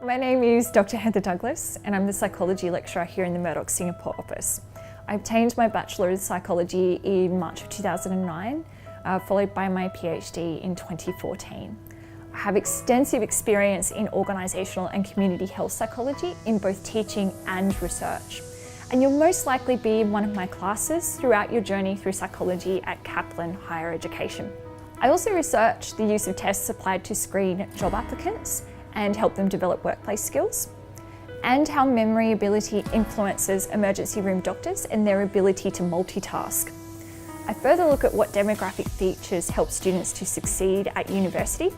My name is Dr. Heather Douglas and I'm the psychology lecturer here in the Murdoch Singapore office. I obtained my Bachelor of Psychology in March of 2009, followed by my PhD in 2014. I have extensive experience in organisational and community health psychology in both teaching and research. And you'll most likely be in one of my classes throughout your journey through psychology at Kaplan Higher Education. I also research the use of tests applied to screen job applicants and help them develop workplace skills, and how memory ability influences emergency room doctors and their ability to multitask. I further look at what demographic features help students to succeed at university,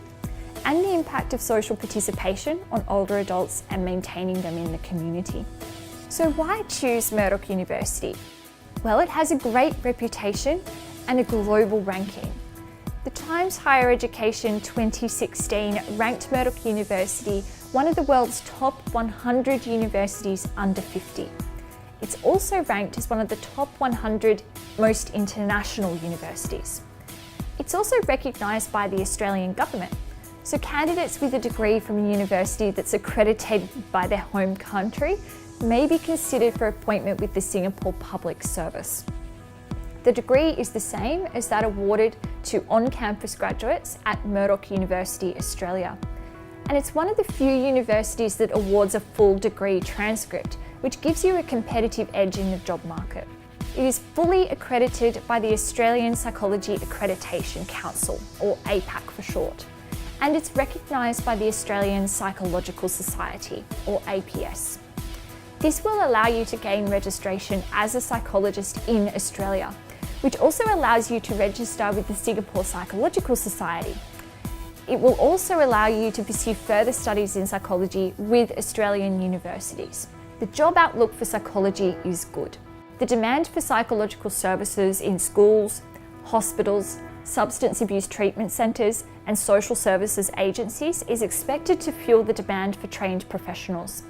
and the impact of social participation on older adults and maintaining them in the community. So why choose Murdoch University? Well, it has a great reputation and a global ranking. The Times Higher Education 2016 ranked Murdoch University one of the world's top 100 universities under 50. It's also ranked as one of the top 100 most international universities. It's also recognised by the Australian government, so candidates with a degree from a university that's accredited by their home country may be considered for appointment with the Singapore Public Service. The degree is the same as that awarded to on-campus graduates at Murdoch University, Australia. And it's one of the few universities that awards a full degree transcript, which gives you a competitive edge in the job market. It is fully accredited by the Australian Psychology Accreditation Council, or APAC for short, and it's recognised by the Australian Psychological Society, or APS. This will allow you to gain registration as a psychologist in Australia, which also allows you to register with the Singapore Psychological Society. It will also allow you to pursue further studies in psychology with Australian universities. The job outlook for psychology is good. The demand for psychological services in schools, hospitals, substance abuse treatment centres and social services agencies is expected to fuel the demand for trained professionals.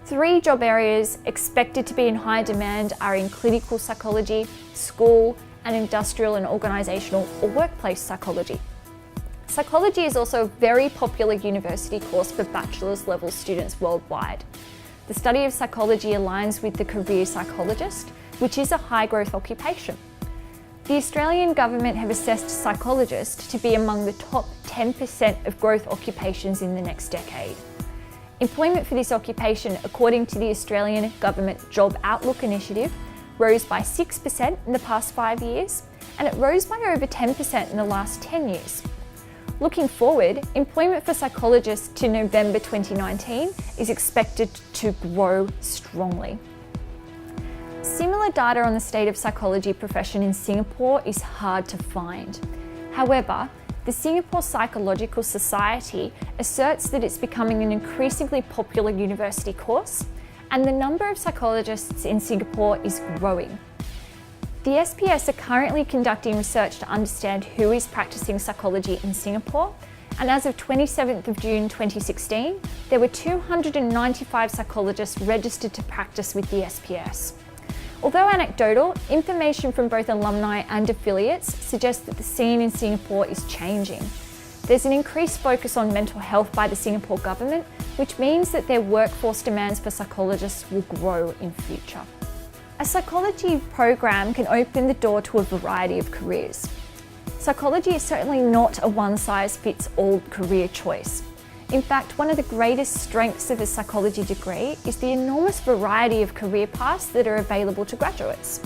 3 job areas expected to be in high demand are in clinical psychology, school, and industrial and organisational or workplace psychology. Psychology is also a very popular university course for bachelor's level students worldwide. The study of psychology aligns with the career psychologist, which is a high growth occupation. The Australian government have assessed psychologists to be among the top 10% of growth occupations in the next decade. Employment for this occupation, according to the Australian Government Job Outlook Initiative, rose by 6% in the past 5 years, and it rose by over 10% in the last 10 years. Looking forward, employment for psychologists to November 2019 is expected to grow strongly. Similar data on the state of psychology profession in Singapore is hard to find. However, the Singapore Psychological Society asserts that it's becoming an increasingly popular university course, and the number of psychologists in Singapore is growing. The SPS are currently conducting research to understand who is practicing psychology in Singapore, and as of 27th of June 2016, there were 295 psychologists registered to practice with the SPS. Although anecdotal, information from both alumni and affiliates suggests that the scene in Singapore is changing. There's an increased focus on mental health by the Singapore government, which means that their workforce demands for psychologists will grow in future. A psychology program can open the door to a variety of careers. Psychology is certainly not a one-size-fits-all career choice. In fact, one of the greatest strengths of a psychology degree is the enormous variety of career paths that are available to graduates.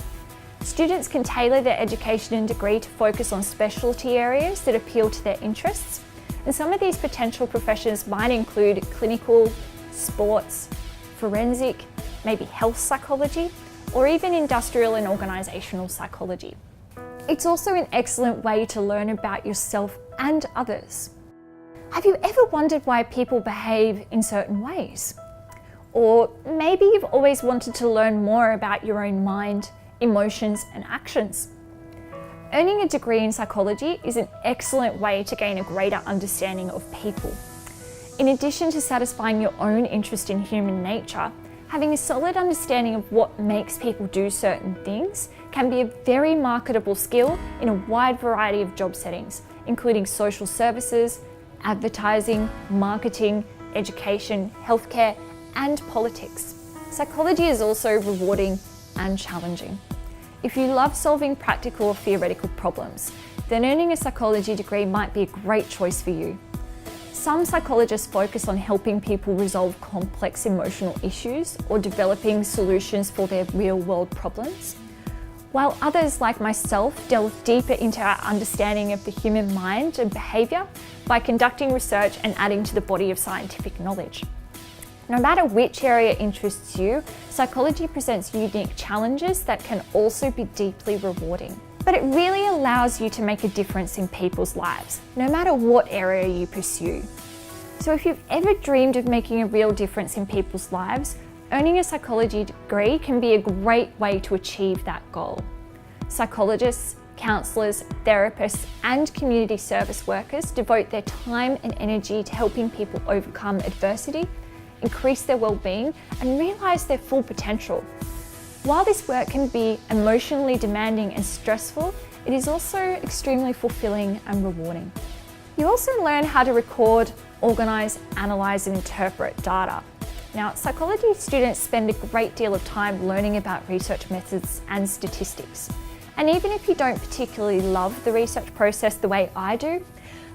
Students can tailor their education and degree to focus on specialty areas that appeal to their interests, and some of these potential professions might include clinical, sports, forensic, maybe health psychology, or even industrial and organisational psychology. It's also an excellent way to learn about yourself and others. Have you ever wondered why people behave in certain ways? Or maybe you've always wanted to learn more about your own mind, emotions, and actions. Earning a degree in psychology is an excellent way to gain a greater understanding of people. In addition to satisfying your own interest in human nature, having a solid understanding of what makes people do certain things can be a very marketable skill in a wide variety of job settings, including social services, advertising, marketing, education, healthcare, and politics. Psychology is also rewarding and challenging. If you love solving practical or theoretical problems, then earning a psychology degree might be a great choice for you. Some psychologists focus on helping people resolve complex emotional issues or developing solutions for their real-world problems, while others, like myself, delve deeper into our understanding of the human mind and behaviour by conducting research and adding to the body of scientific knowledge. No matter which area interests you, psychology presents unique challenges that can also be deeply rewarding. But it really allows you to make a difference in people's lives, no matter what area you pursue. So if you've ever dreamed of making a real difference in people's lives, earning a psychology degree can be a great way to achieve that goal. Psychologists, counsellors, therapists, and community service workers devote their time and energy to helping people overcome adversity, increase their well-being, and realise their full potential. While this work can be emotionally demanding and stressful, it is also extremely fulfilling and rewarding. You also learn how to record, organise, analyse, and interpret data. Now, psychology students spend a great deal of time learning about research methods and statistics. And even if you don't particularly love the research process the way I do,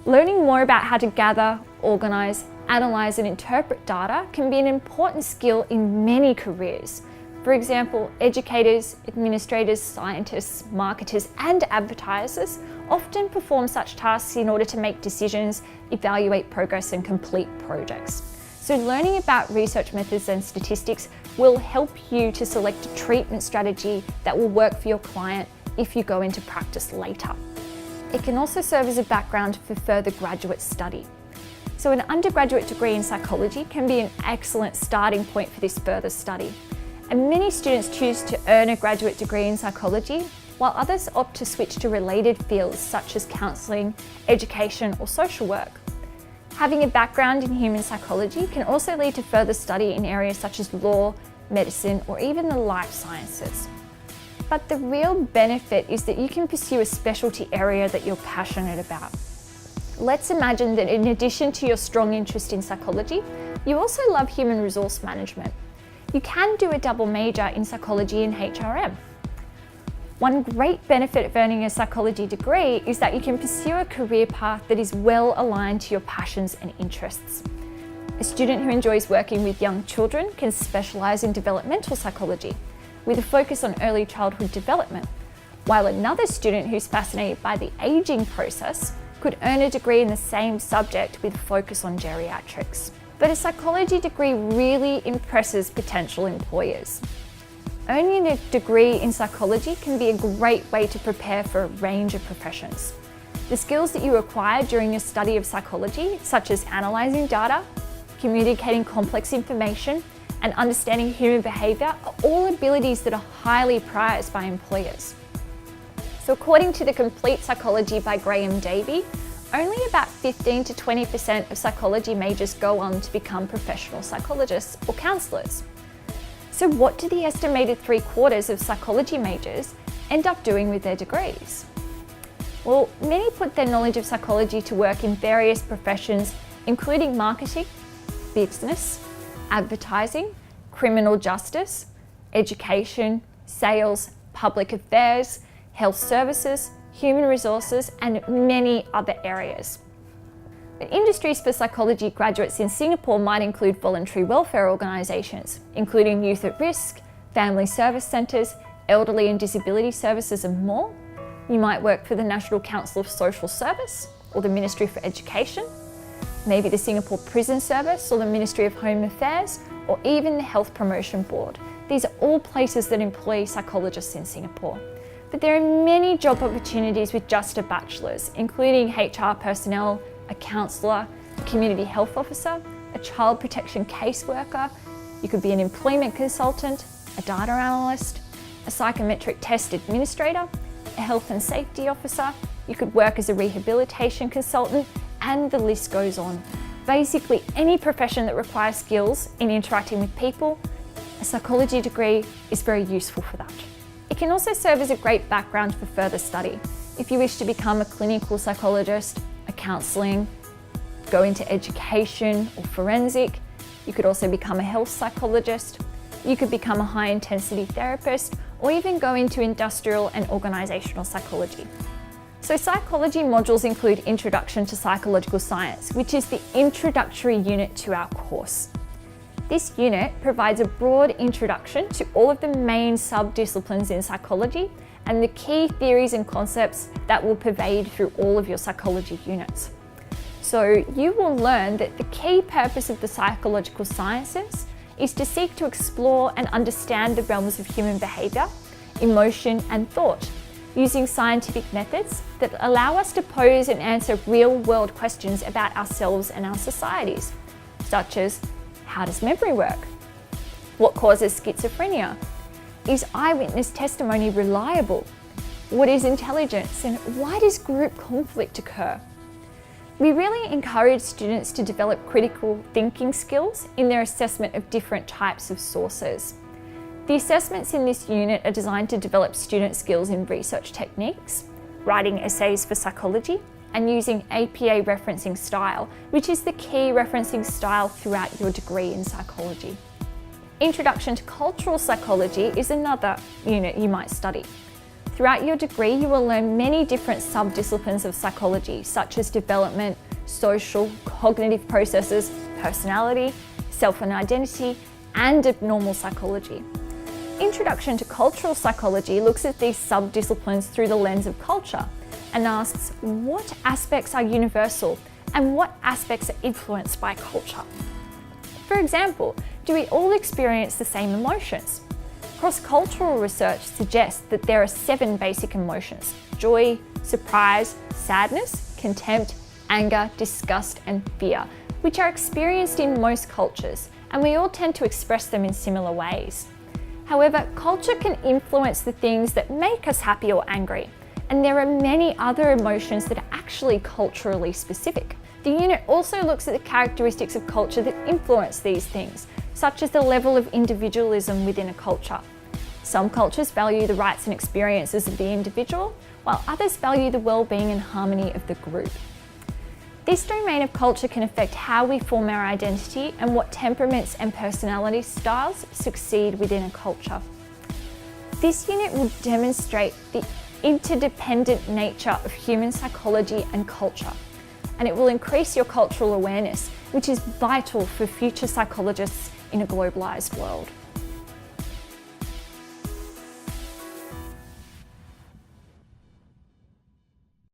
learning more about how to gather, organise, analyse, and interpret data can be an important skill in many careers. For example, educators, administrators, scientists, marketers, and advertisers often perform such tasks in order to make decisions, evaluate progress, and complete projects. So learning about research methods and statistics will help you to select a treatment strategy that will work for your client if you go into practice later. It can also serve as a background for further graduate study. So an undergraduate degree in psychology can be an excellent starting point for this further study. And many students choose to earn a graduate degree in psychology, while others opt to switch to related fields such as counselling, education, or social work. Having a background in human psychology can also lead to further study in areas such as law, medicine, or even the life sciences. But the real benefit is that you can pursue a specialty area that you're passionate about. Let's imagine that in addition to your strong interest in psychology, you also love human resource management. You can do a double major in psychology and HRM. One great benefit of earning a psychology degree is that you can pursue a career path that is well aligned to your passions and interests. A student who enjoys working with young children can specialise in developmental psychology, with a focus on early childhood development, while another student who's fascinated by the ageing process could earn a degree in the same subject with a focus on geriatrics. But a psychology degree really impresses potential employers. Earning a degree in psychology can be a great way to prepare for a range of professions. The skills that you acquire during your study of psychology, such as analysing data, communicating complex information, and understanding human behaviour, are all abilities that are highly prized by employers. So according to the Complete Psychology by Graham Davey, only about 15 to 20% of psychology majors go on to become professional psychologists or counsellors. So what do the estimated 3/4 of psychology majors end up doing with their degrees? Well, many put their knowledge of psychology to work in various professions, including marketing, business, advertising, criminal justice, education, sales, public affairs, health services, human resources, and many other areas. But industries for psychology graduates in Singapore might include voluntary welfare organisations, including youth at risk, family service centres, elderly and disability services, and more. You might work for the National Council of Social Service or the Ministry for Education, maybe the Singapore Prison Service or the Ministry of Home Affairs, or even the Health Promotion Board. These are all places that employ psychologists in Singapore. But there are many job opportunities with just a bachelor's, including HR personnel, a counsellor, a community health officer, a child protection caseworker. You could be an employment consultant, a data analyst, a psychometric test administrator, a health and safety officer. You could work as a rehabilitation consultant, and the list goes on. Basically, any profession that requires skills in interacting with people, a psychology degree is very useful for that. It can also serve as a great background for further study. If you wish to become a clinical psychologist, a counselling, go into education or forensic. You could also become a health psychologist. You could become a high-intensity therapist, or even go into industrial and organisational psychology. So psychology modules include Introduction to Psychological Science, which is the introductory unit to our course. This unit provides a broad introduction to all of the main sub-disciplines in psychology and the key theories and concepts that will pervade through all of your psychology units. So you will learn that the key purpose of the psychological sciences is to seek to explore and understand the realms of human behaviour, emotion and thought, using scientific methods that allow us to pose and answer real-world questions about ourselves and our societies, such as, how does memory work? What causes schizophrenia? Is eyewitness testimony reliable? What is intelligence, and why does group conflict occur? We really encourage students to develop critical thinking skills in their assessment of different types of sources. The assessments in this unit are designed to develop student skills in research techniques, writing essays for psychology, and using APA referencing style, which is the key referencing style throughout your degree in psychology. Introduction to Cultural Psychology is another unit you might study. Throughout your degree, you will learn many different sub-disciplines of psychology, such as development, social, cognitive processes, personality, self and identity, and abnormal psychology. Introduction to Cultural Psychology looks at these sub-disciplines through the lens of culture and asks what aspects are universal and what aspects are influenced by culture. For example, do we all experience the same emotions? Cross-cultural research suggests that there are 7 basic emotions: joy, surprise, sadness, contempt, anger, disgust, and fear, which are experienced in most cultures, and we all tend to express them in similar ways. However, culture can influence the things that make us happy or angry, and there are many other emotions that are actually culturally specific. The unit also looks at the characteristics of culture that influence these things, such as the level of individualism within a culture. Some cultures value the rights and experiences of the individual, while others value the well-being and harmony of the group. This domain of culture can affect how we form our identity and what temperaments and personality styles succeed within a culture. This unit will demonstrate the interdependent nature of human psychology and culture, and it will increase your cultural awareness, which is vital for future psychologists in a globalised world.